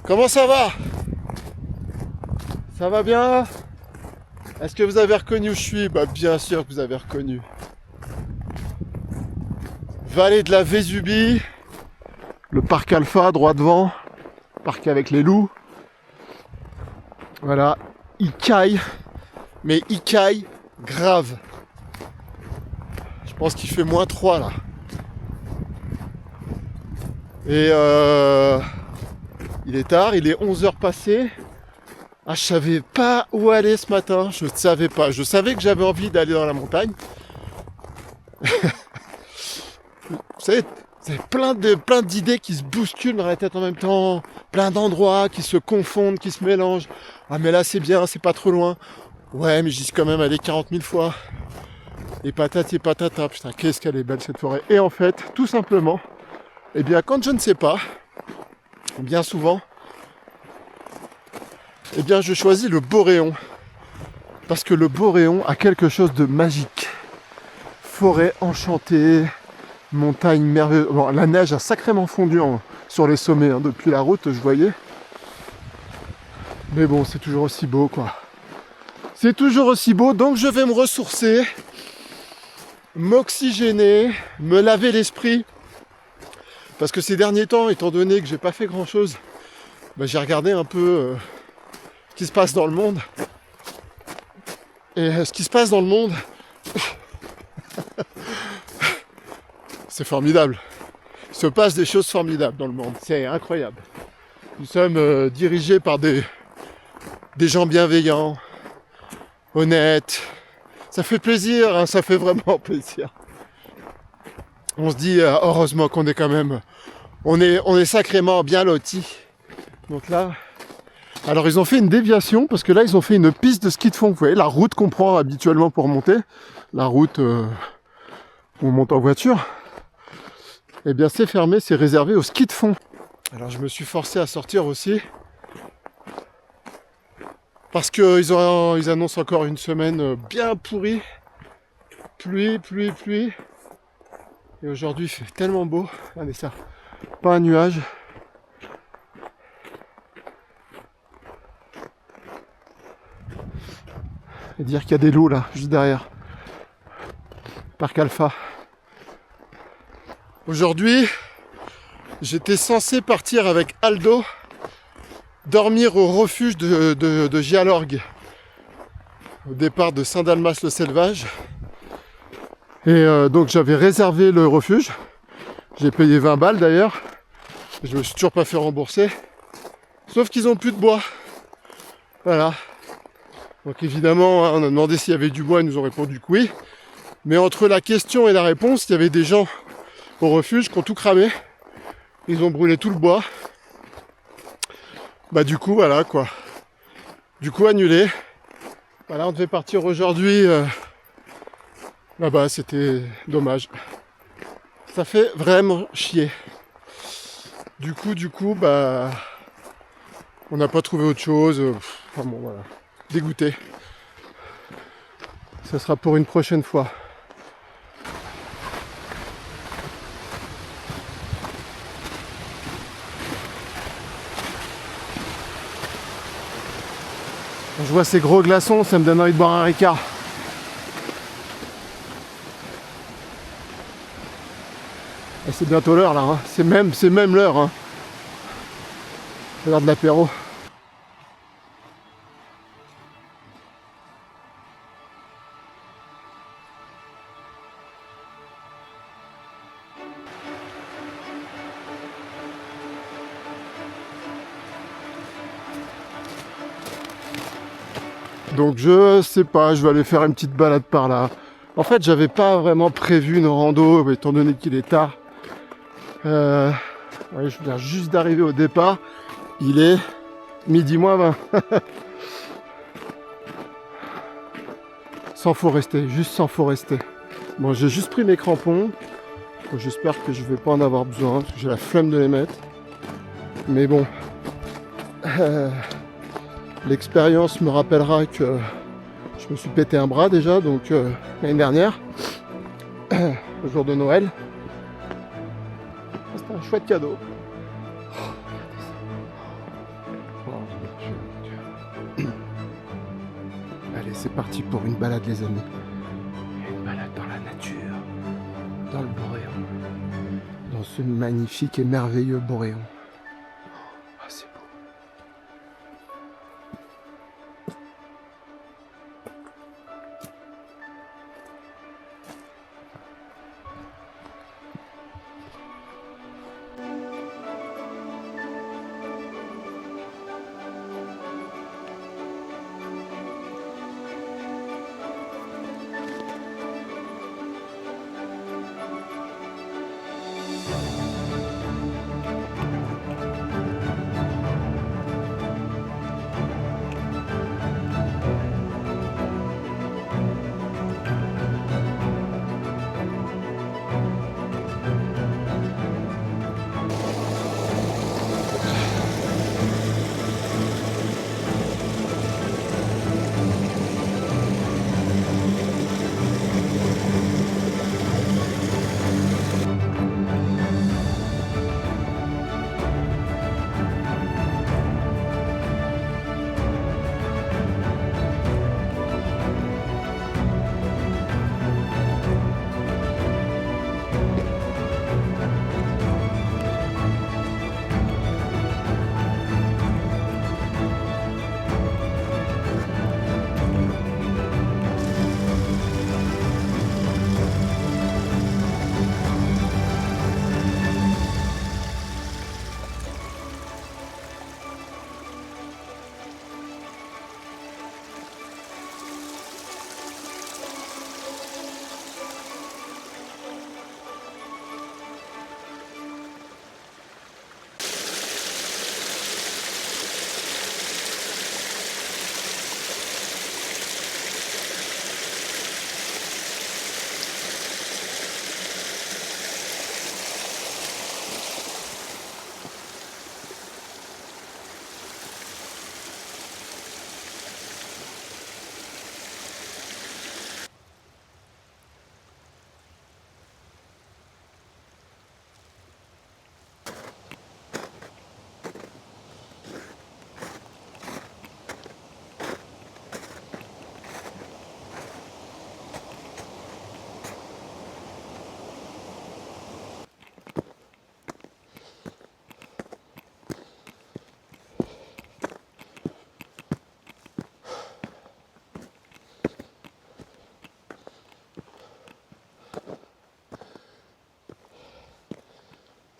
Comment ça va? Ça va bien? Est-ce que vous avez reconnu où je suis? Bah bien sûr que vous avez reconnu. Vallée de la Vésubie, le parc Alpha droit devant, parc avec les loups. Voilà, il caille, mais il caille grave. Je pense qu'il fait -3 là. Et il est tard, il est 11h passé. Ah, je savais pas où aller ce matin, je ne savais pas. Je savais que j'avais envie d'aller dans la montagne. Vous savez, c'est plein d'idées qui se bousculent dans la tête en même temps, plein d'endroits qui se confondent, qui se mélangent. Ah mais là c'est bien, c'est pas trop loin. Ouais mais j'y suis quand même allé 40 000 fois. Et patati patata, putain qu'est-ce qu'elle est belle cette forêt. Et en fait, tout simplement, eh bien quand je ne sais pas, bien souvent, eh bien je choisis le Boréon. Parce que le Boréon a quelque chose de magique. Forêt enchantée, montagne merveilleuse. Bon, la neige a sacrément fondu sur les sommets, hein, depuis la route, je voyais. Mais bon, c'est toujours aussi beau, quoi. C'est toujours aussi beau, donc je vais me ressourcer, m'oxygéner, me laver l'esprit. Parce que ces derniers temps, étant donné que j'ai pas fait grand-chose, bah, j'ai regardé un peu ce qui se passe dans le monde. Et ce qui se passe dans le monde, c'est formidable. Il se passe des choses formidables dans le monde, c'est incroyable. Nous sommes dirigés par des gens bienveillants, honnêtes. Ça fait plaisir, hein, ça fait vraiment plaisir. On se dit heureusement qu'on est quand même, on est sacrément bien lotis. Donc là, alors ils ont fait une déviation parce que là ils ont fait une piste de ski de fond. Vous voyez la route qu'on prend habituellement pour monter, la route où on monte en voiture. Eh bien c'est fermé, c'est réservé au ski de fond. Alors je me suis forcé à sortir aussi. Parce qu'ils annoncent encore une semaine bien pourrie. Pluie. Et aujourd'hui il fait tellement beau. Regardez ça, pas un nuage. Et dire qu'il y a des loups là, juste derrière. Parc Alpha. Aujourd'hui, j'étais censé partir avec Aldo dormir au refuge de Gialorgue, au départ de Saint-Dalmas-le-Selvage. Et donc j'avais réservé le refuge. J'ai payé 20 balles d'ailleurs. Je me suis toujours pas fait rembourser. Sauf qu'ils ont plus de bois. Voilà. Donc évidemment, on a demandé s'il y avait du bois, ils nous ont répondu que oui. Mais entre la question et la réponse, il y avait des gens au refuge qui ont tout cramé. Ils ont brûlé tout le bois. Bah du coup, voilà quoi. Du coup, annulé. Voilà, on devait partir aujourd'hui. Là-bas, c'était dommage. Ça fait vraiment chier. Du coup, bah... on n'a pas trouvé autre chose. Enfin bon, voilà. Dégoûté. Ça sera pour une prochaine fois. Quand je vois ces gros glaçons, ça me donne envie de boire un Ricard. Et c'est bientôt l'heure là, hein. C'est même l'heure. Hein. C'est l'heure de l'apéro. Donc je sais pas, je vais aller faire une petite balade par là. En fait, j'avais pas vraiment prévu une rando, étant donné qu'il est tard. Ouais, je viens juste d'arriver au départ. Il est midi moins 20. Sans faut rester, juste sans faut rester. Bon, j'ai juste pris mes crampons. J'espère que je vais pas en avoir besoin, parce que j'ai la flemme de les mettre. Mais bon, l'expérience me rappellera que je me suis pété un bras déjà, donc l'année dernière, le jour de Noël. C'était un chouette cadeau. Allez, c'est parti pour une balade, les amis. Une balade dans la nature, dans le Boréon, dans ce magnifique et merveilleux Boréon. Ah, c'est beau.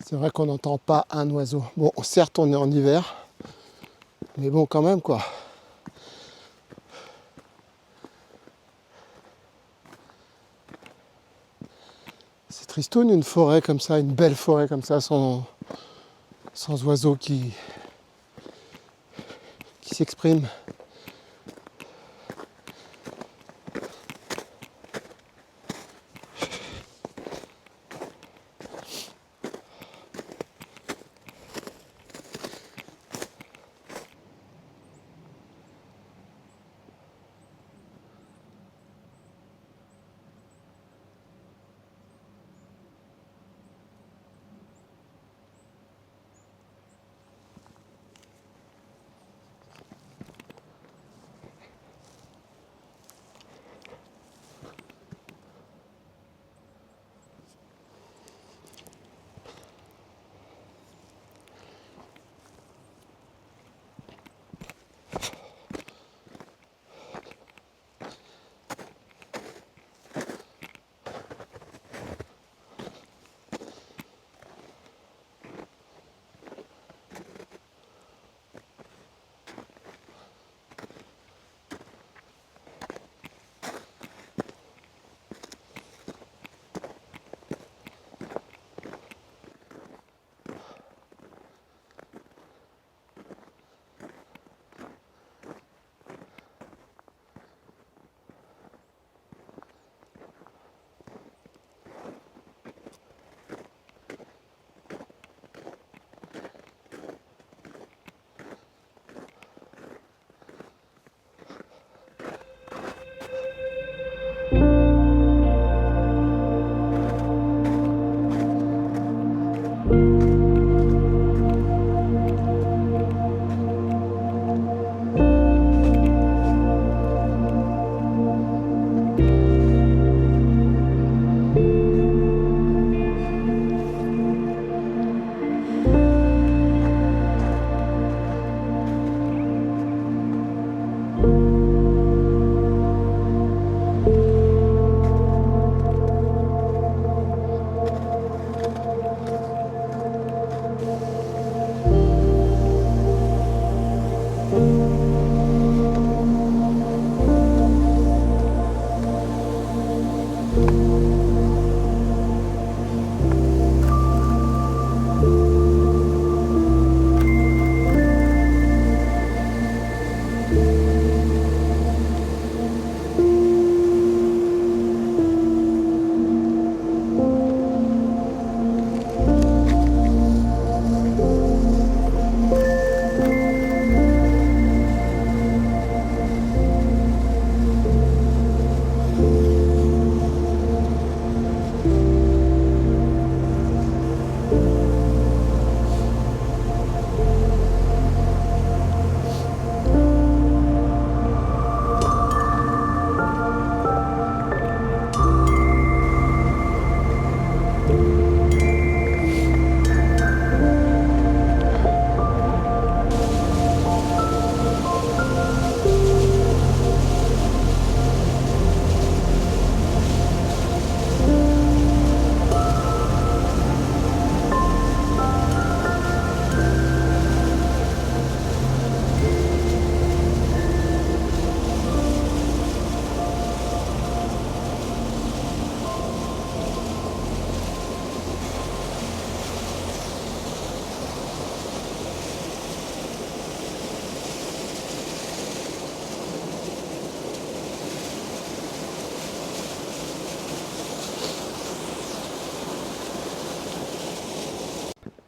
C'est vrai qu'on n'entend pas un oiseau. Bon, certes, on est en hiver, mais bon, quand même, quoi. C'est tristoun, une forêt comme ça, une belle forêt comme ça, sans oiseaux qui s'expriment.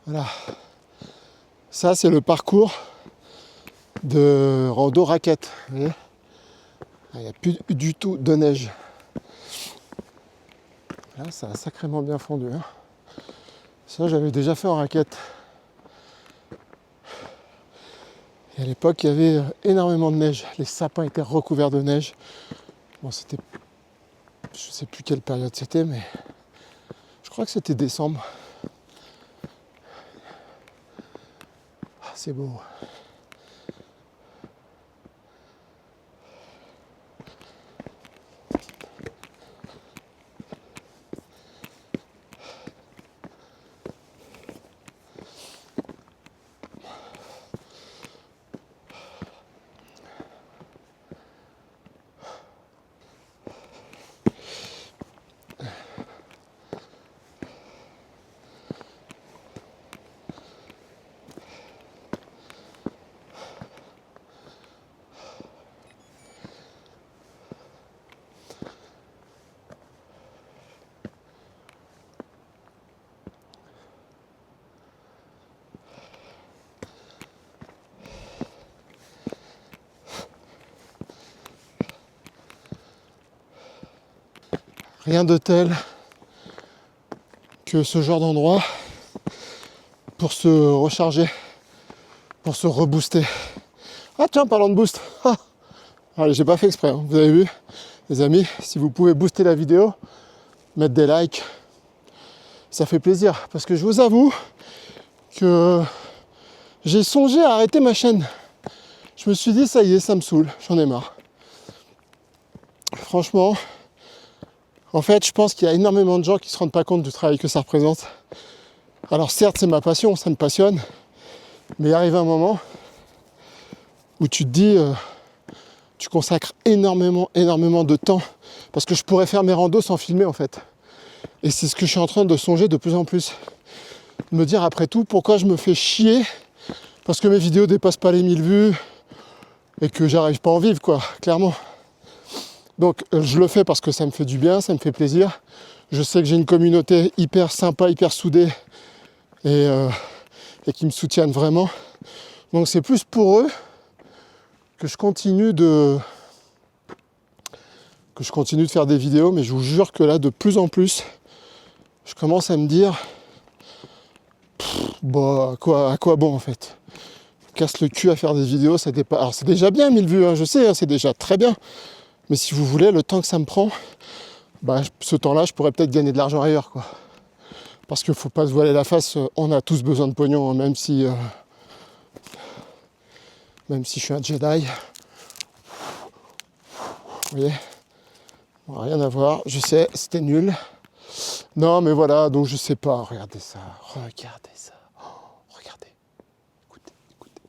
Voilà. Ça, c'est le parcours de rando raquette. Vous voyez, il n'y a plus du tout de neige. Là, ça a sacrément bien fondu. Hein. Ça, j'avais déjà fait en raquette. Et à l'époque, il y avait énormément de neige. Les sapins étaient recouverts de neige. Bon, c'était... Je sais plus quelle période c'était, mais... Je crois que c'était décembre. Ah, c'est beau. Rien de tel que ce genre d'endroit pour se recharger, pour se rebooster. Ah tiens, parlant de boost. Ah, allez, j'ai pas fait exprès, hein. Vous avez vu, les amis, si vous pouvez booster la vidéo, mettre des likes, ça fait plaisir. Parce que je vous avoue que j'ai songé à arrêter ma chaîne. Je me suis dit, ça y est, ça me saoule, j'en ai marre. Franchement, en fait, je pense qu'il y a énormément de gens qui ne se rendent pas compte du travail que ça représente. Alors certes, c'est ma passion, ça me passionne, mais il arrive un moment où tu te dis, tu consacres énormément de temps, parce que je pourrais faire mes randos sans filmer en fait. Et c'est ce que je suis en train de songer de plus en plus. Me dire après tout, pourquoi je me fais chier, parce que mes vidéos dépassent pas les 1000 vues, et que j'arrive pas à en vivre, quoi, clairement. Donc je le fais parce que ça me fait du bien, ça me fait plaisir. Je sais que j'ai une communauté hyper sympa, hyper soudée et qui me soutiennent vraiment. Donc c'est plus pour eux que je continue de faire des vidéos, mais je vous jure que là, de plus en plus, je commence à me dire bah à quoi bon en fait. Casse le cul à faire des vidéos, ça dépasse. Alors c'est déjà bien 1000 vues, hein, je sais, hein, c'est déjà très bien. Mais si vous voulez, le temps que ça me prend, bah, ce temps-là, je pourrais peut-être gagner de l'argent ailleurs, quoi. Parce qu'il ne faut pas se voiler la face, on a tous besoin de pognon, hein, même si je suis un Jedi. Vous voyez, bon, rien à voir, je sais, c'était nul. Non, mais voilà, donc je sais pas, regardez ça, regardez ça. Oh, regardez, écoutez, écoutez.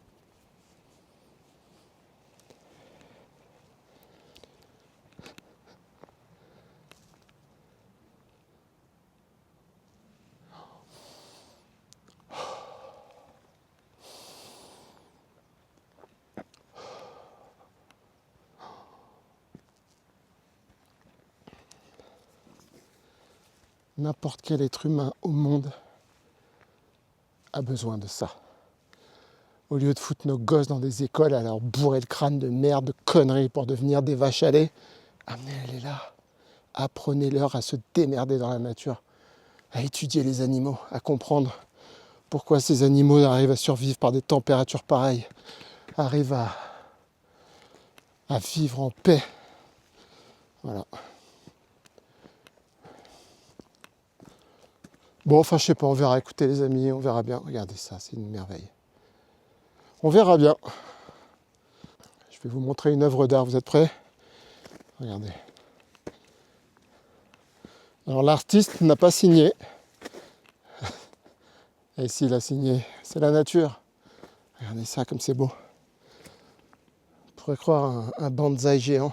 N'importe quel être humain au monde a besoin de ça. Au lieu de foutre nos gosses dans des écoles à leur bourrer le crâne de merde, de conneries pour devenir des vaches à lait, amenez-les là. Apprenez-leur à se démerder dans la nature, à étudier les animaux, à comprendre pourquoi ces animaux arrivent à survivre par des températures pareilles, arrivent à vivre en paix. Voilà. Bon, enfin, je sais pas, on verra. Écoutez, les amis, on verra bien. Regardez ça, c'est une merveille. On verra bien. Je vais vous montrer une œuvre d'art. Vous êtes prêts? Regardez. Alors, l'artiste n'a pas signé. Et ici, il a signé. C'est la nature. Regardez ça, comme c'est beau. On pourrait croire un bonsaï géant.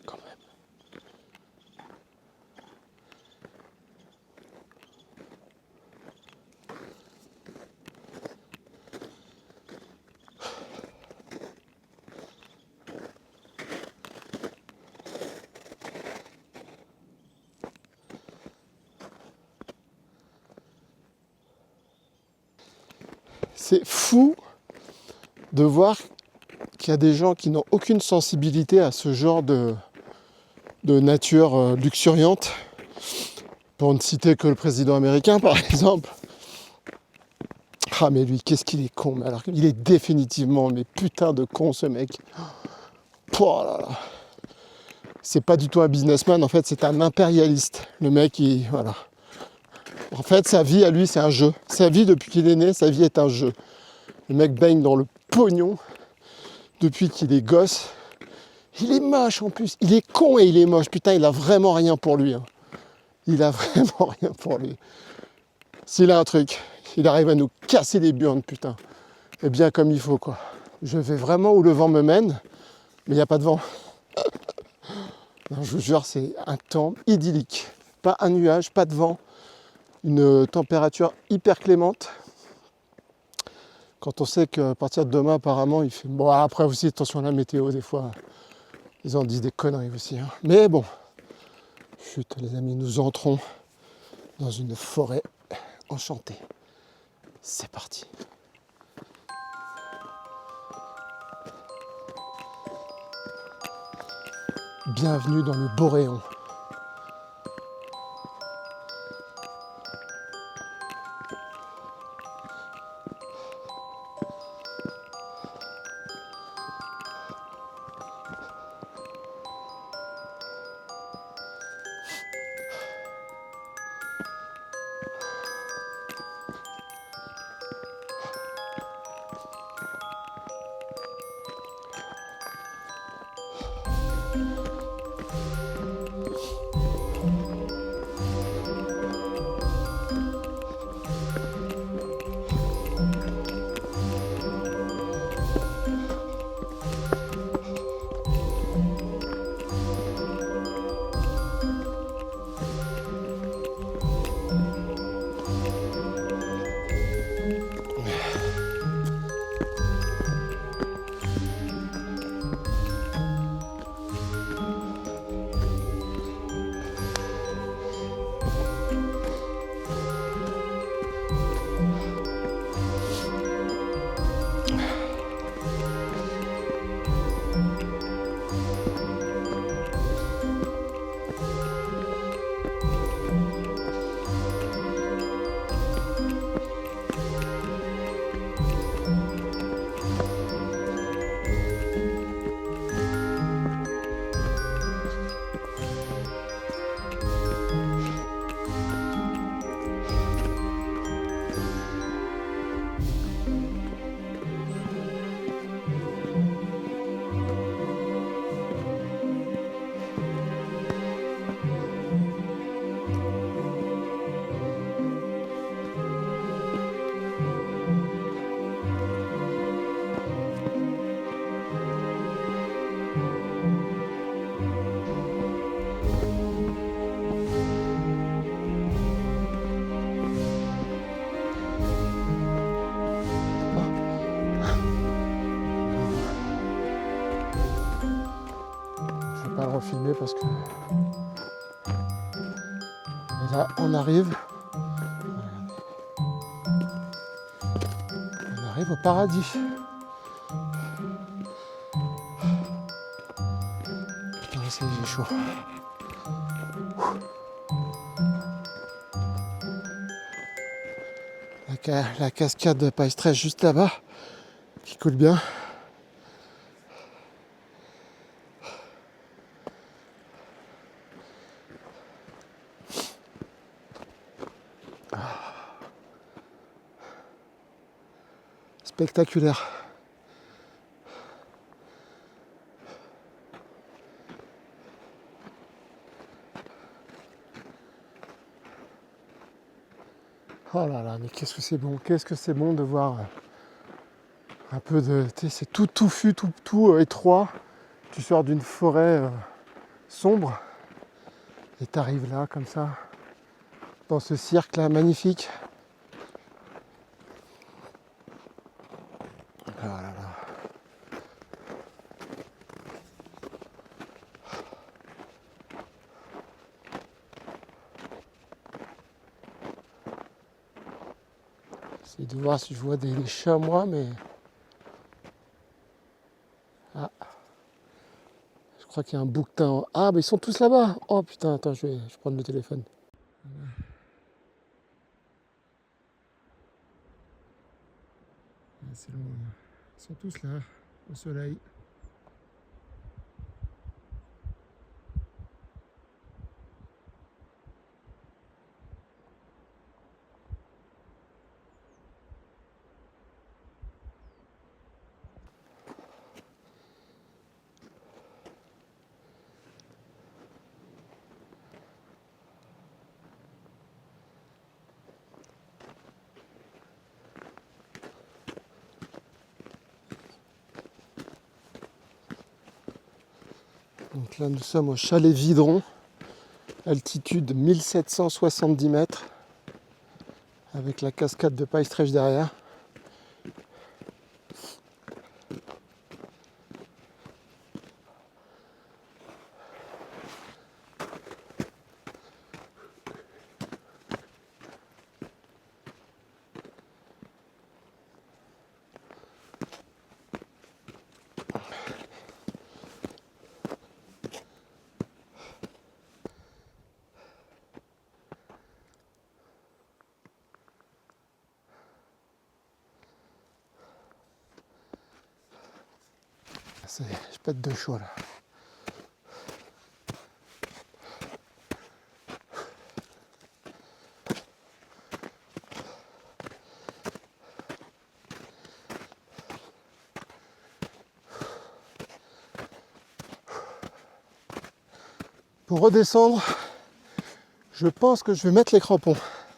Quand même. c'est fou de voir qu'il y a des gens qui n'ont aucune sensibilité à ce genre de nature luxuriante. Pour ne citer que le président américain, par exemple. Ah mais lui, qu'est-ce qu'il est con. Mais alors, il est définitivement, mais putain de con ce mec. Oh là là. C'est pas du tout un businessman, en fait, c'est un impérialiste. Le mec, voilà. En fait, sa vie à lui, c'est un jeu. Sa vie, depuis qu'il est né, sa vie est un jeu. Le mec baigne dans le pognon depuis qu'il est gosse. Il est moche en plus. Il est con et il est moche. Putain, il a vraiment rien pour lui. Hein. Il a vraiment rien pour lui. S'il a un truc, il arrive à nous casser les burnes, putain. Et bien comme il faut, quoi. Je vais vraiment où le vent me mène, mais il n'y a pas de vent. Non, je vous jure, c'est un temps idyllique. Pas un nuage, pas de vent. Une température hyper clémente. Quand on sait qu'à partir de demain, apparemment, il fait... Bon, après aussi, attention à la météo, des fois, ils en disent des conneries aussi. Hein. Mais bon, chut, les amis, nous entrons dans une forêt enchantée. C'est parti. Bienvenue dans le Boréon. Filmer parce que et là on arrive au paradis. Putain, ça y est, j'ai chaud. La cascade de Paestrès juste là-bas qui coule bien. Spectaculaire. Oh là là, mais qu'est-ce que c'est bon de voir un peu de... C'est tout touffu, tout étroit. Tu sors d'une forêt sombre et t'arrives là, comme ça, dans ce cirque là, magnifique. Ah là là. J'essaie de voir si je vois des chamois, mais... Ah. Je crois qu'il y a un bouquetin. Ah, mais ils sont tous là-bas. Oh putain, attends, je vais prendre le téléphone. Voilà. C'est loin. Ils sont tous là, au soleil. Donc là, nous sommes au chalet Vidron, altitude 1770 mètres, avec la cascade de Païstrèche derrière. Je pète de chaud là. Pour redescendre, je pense que je vais mettre les crampons.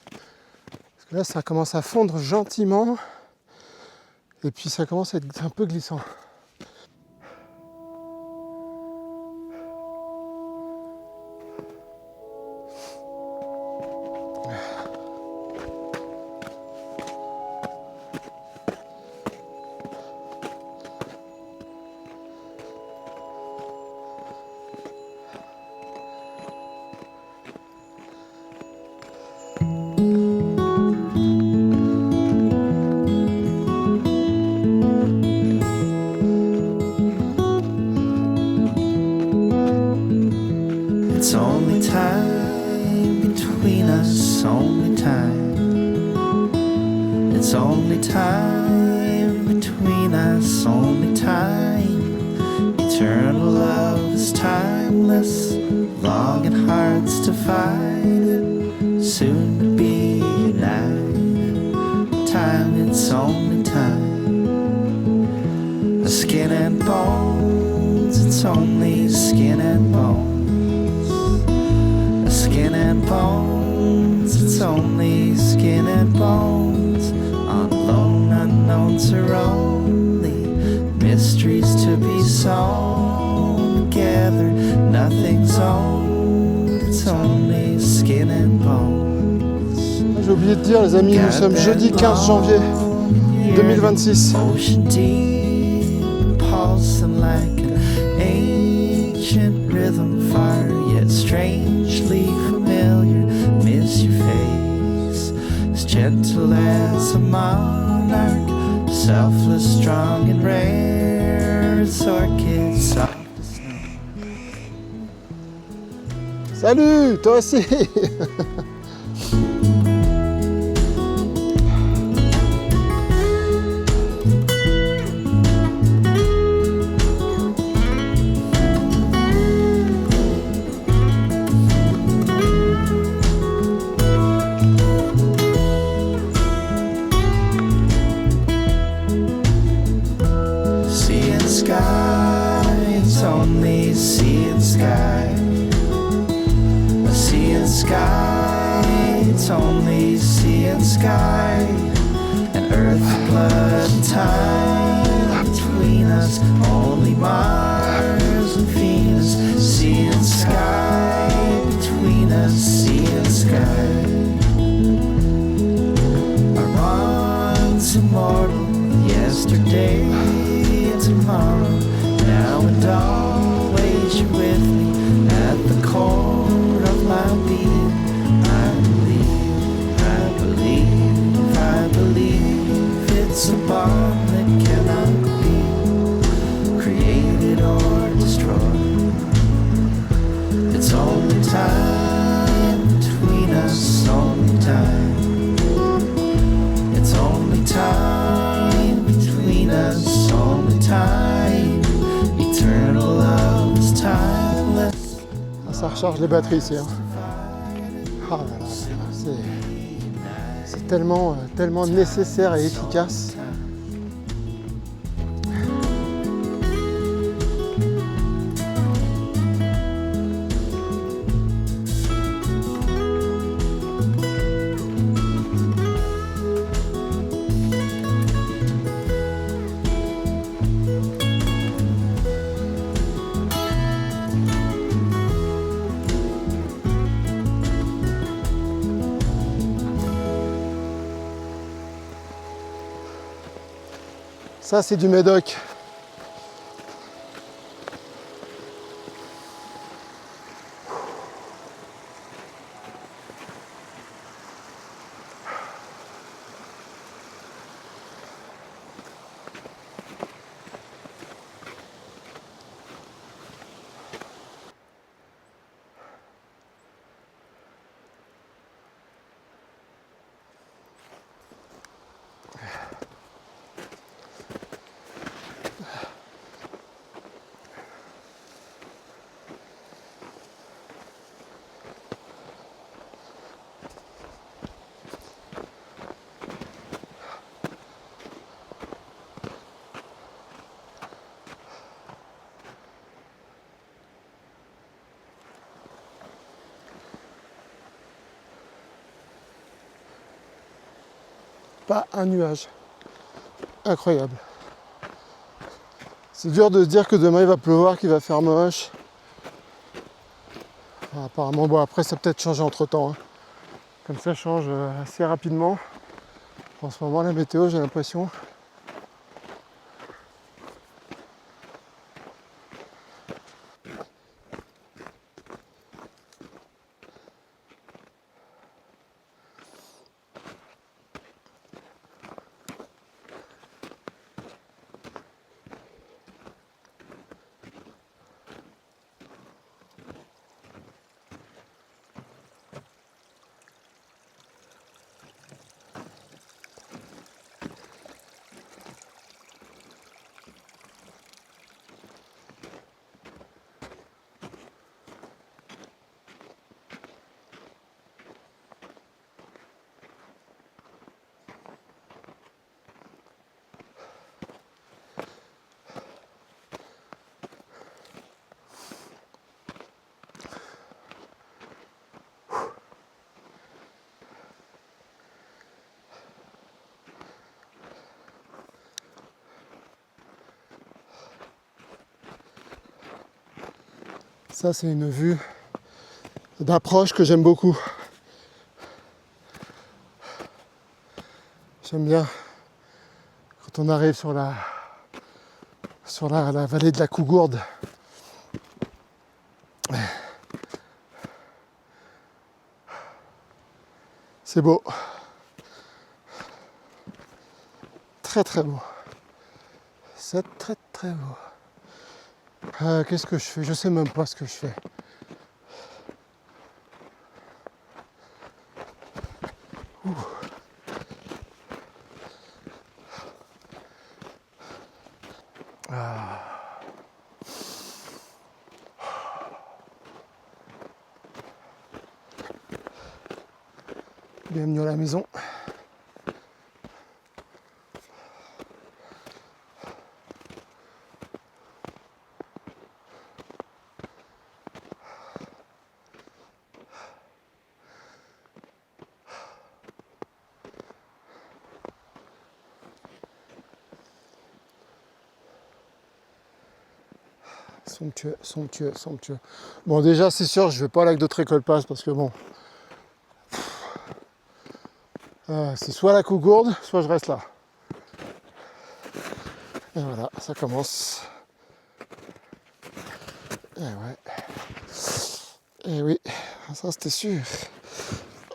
Parce que là, ça commence à fondre gentiment. Et puis ça commence à être un peu glissant. It's only time between us, only time. It's only time between us, only time. Eternal love is timeless, long and hearts divided, soon to be united. Time, it's only time. The skin and bones, it's only skin and bones. Skin and bones, it's only skin and bones. On lone unknowns are only mysteries to be sown together. Nothing's owned, it's only skin and bones. J'ai oublié de dire, les amis, nous sommes jeudi 15 janvier 2026. Ocean deep, pulsing like an ancient rhythm fire, yet strangely familiar. Miss your face, as gentle as a monarch, selfless, strong and rare as orchids, soft as snow. Salut, toi aussi. Sea and sky, it's only sea and sky. A sea and sky, it's only sea and sky. And earth, blood, and time between us, only Mars and Venus. Sea and sky, between us, sea and sky. Are once immortal, yesterday and tomorrow, now and always you're with me at the core of my being. I believe, I believe, I believe. recharge les batteries ici. Hein. Ah là là, c'est tellement, tellement nécessaire et efficace. Ça, c'est du Médoc. Pas un nuage. Incroyable. C'est dur de se dire que demain il va pleuvoir, qu'il va faire moche. Enfin, apparemment, bon après ça a peut-être changé entre temps. Hein. Comme ça change assez rapidement. En ce moment la météo j'ai l'impression. Ça c'est une vue d'approche que j'aime beaucoup. J'aime bien quand on arrive sur la vallée de la Cougourde. C'est beau. Très très beau. C'est très très beau. Qu'est-ce que je fais? Je sais même pas ce que je fais. Bienvenue à la maison. Somptueux, somptueux, somptueux. Bon déjà c'est sûr je vais pas à Lac de Trécolpas parce que bon c'est soit la Cougourde, soit je reste là. Et voilà, ça commence. Et ouais. Et oui, ça c'était sûr.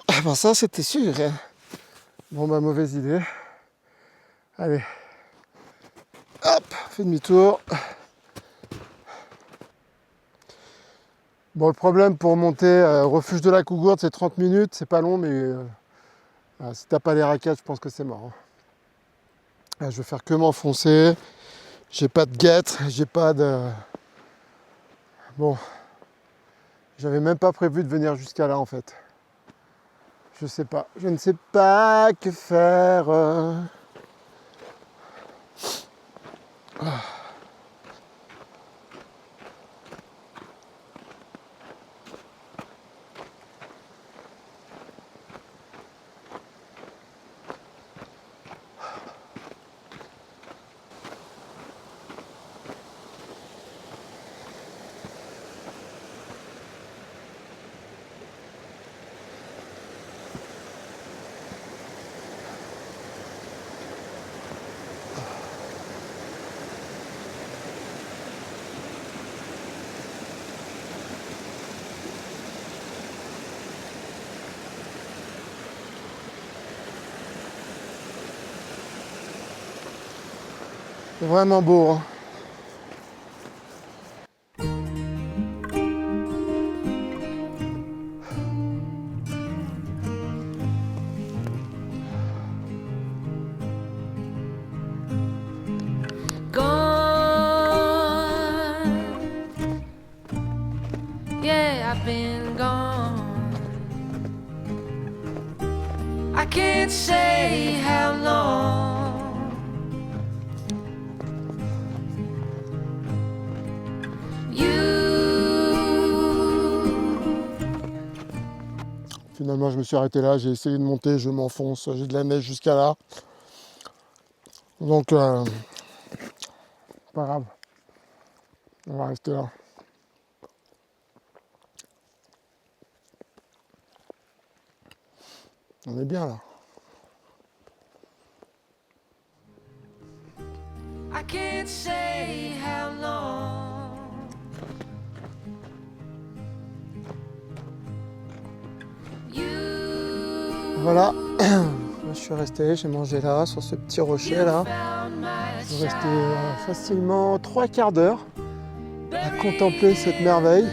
Ah ben ça c'était sûr. Hein. Bon bah mauvaise idée. Allez. Hop, fais demi-tour. Bon le problème pour monter au refuge de la Cougourde c'est 30 minutes, c'est pas long mais si t'as pas les raquettes je pense que c'est mort. Hein. Là, je vais faire que m'enfoncer. J'ai pas de guêtre, j'ai pas de... Bon. J'avais même pas prévu de venir jusqu'à là en fait. Je sais pas. Je ne sais pas que faire. C'est vraiment beau. Hein. Yeah, I've been gone. I can't say how long. Finalement, je me suis arrêté là. J'ai essayé de monter. Je m'enfonce. J'ai de la neige jusqu'à là. Donc, pas grave. On va rester là. On est bien là. I can't say how long. Voilà. Là, je suis resté. J'ai mangé là, sur ce petit rocher là. Je suis resté facilement 3 quarts d'heure à contempler cette merveille.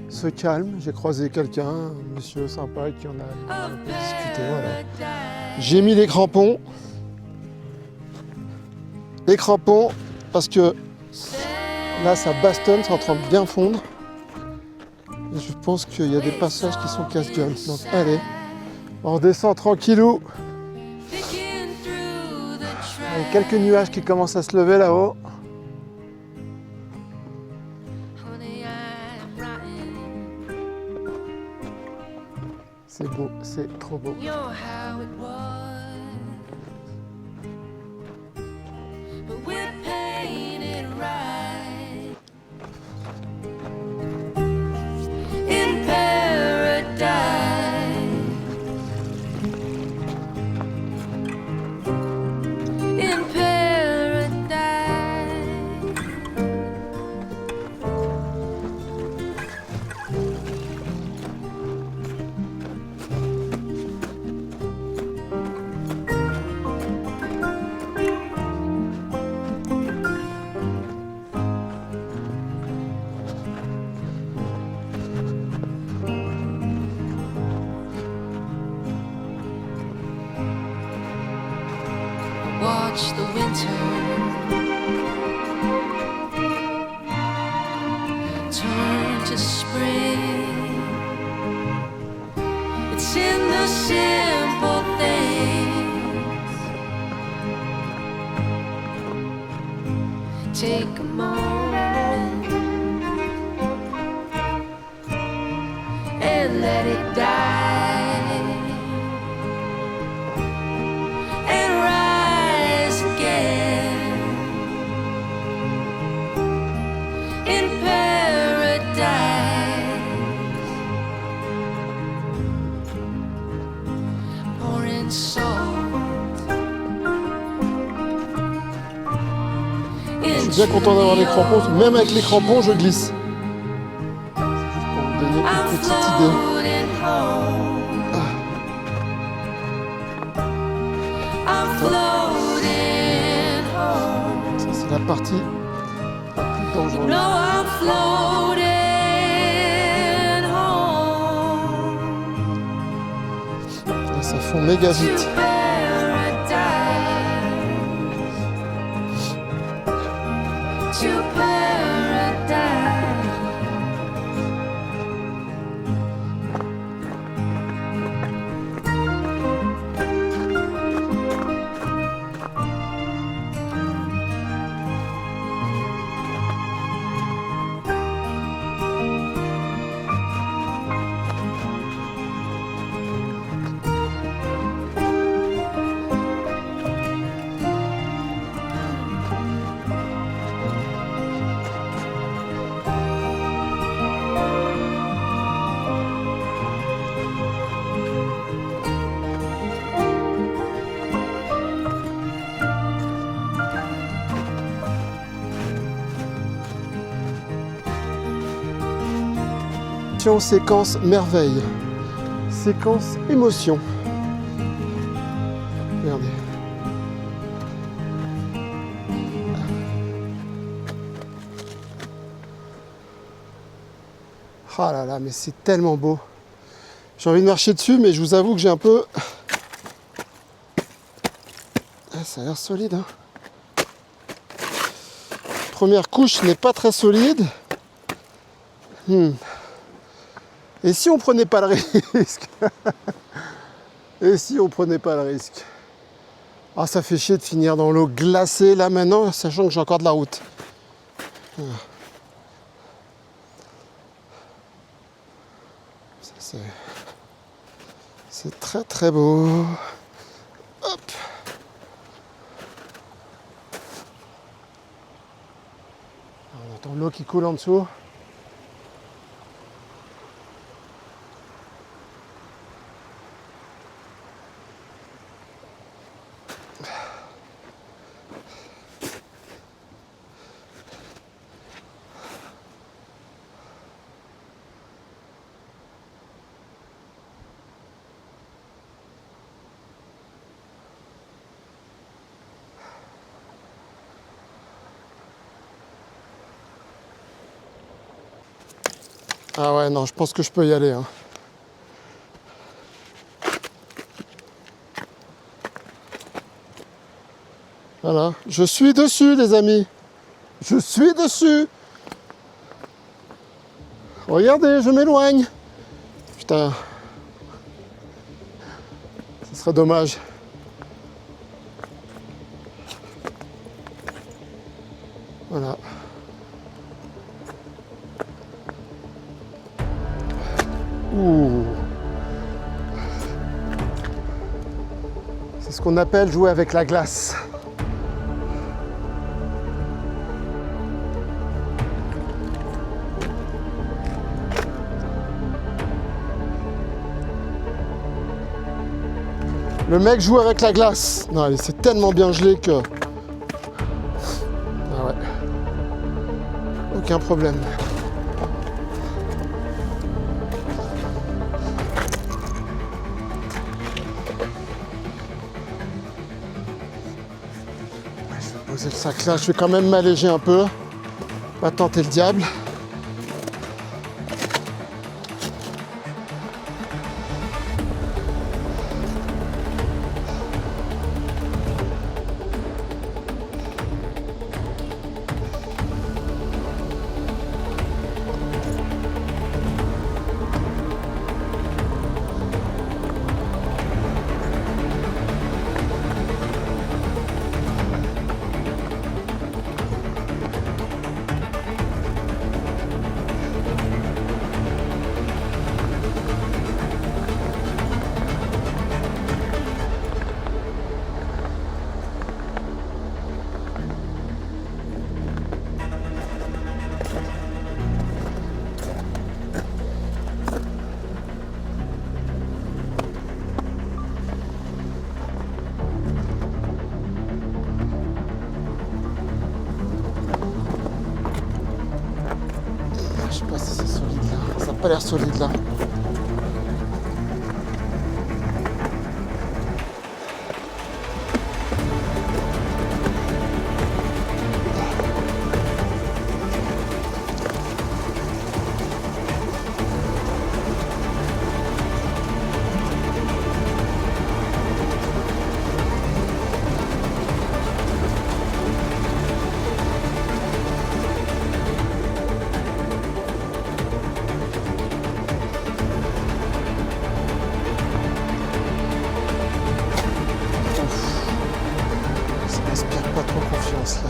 Ce calme. J'ai croisé quelqu'un, un monsieur sympa qui en a un peu discuté. Voilà. J'ai mis les crampons. Les crampons parce que là ça bastonne, c'est en train de bien fondre. Et je pense qu'il y a des passages qui sont casse-gueule. Donc allez, on redescend tranquillou. Il y a quelques nuages qui commencent à se lever là-haut. C'est beau, c'est trop beau. Watch the winter turn to spring. It's in the simple things. Take a moment and let it die. Je suis bien content d'avoir les crampons, même avec les crampons je glisse. C'est juste pour vous donner une petite idée. Ça c'est la partie la plus dangereuse. Là, ça fond méga vite. Séquence merveille. Séquence émotion. Regardez. Ah là là, mais c'est tellement beau. J'ai envie de marcher dessus, mais je vous avoue que j'ai un peu... Ah, ça a l'air solide, hein. Première couche n'est pas très solide. Et si on prenait pas le risque? Et si on prenait pas le risque? Ah, ça fait chier de finir dans l'eau glacée là maintenant, sachant que j'ai encore de la route. Ça, c'est très très beau. Hop. On entend l'eau qui coule en dessous. Ah ouais, non, je pense que je peux y aller, hein. Voilà, je suis dessus les amis. Je suis dessus. Regardez, je m'éloigne. Putain. Ce serait dommage. Voilà. Ouh. C'est ce qu'on appelle jouer avec la glace. Le mec joue avec la glace. Non, c'est tellement bien gelé que... Ah ouais. Aucun problème. Je vais poser le sac là. Je vais quand même m'alléger un peu. Pas tenter le diable. Je sais pas si c'est solide là. Ça n'a pas l'air solide là. Ça m'inspire pas trop confiance là.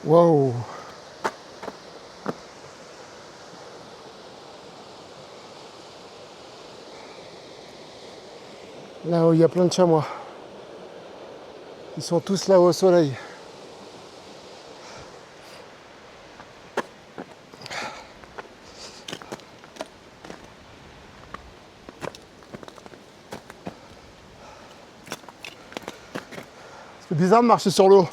Wow. Là où il y a plein de chamois. Ils sont tous là au soleil. C'est bizarre de marcher sur l'eau.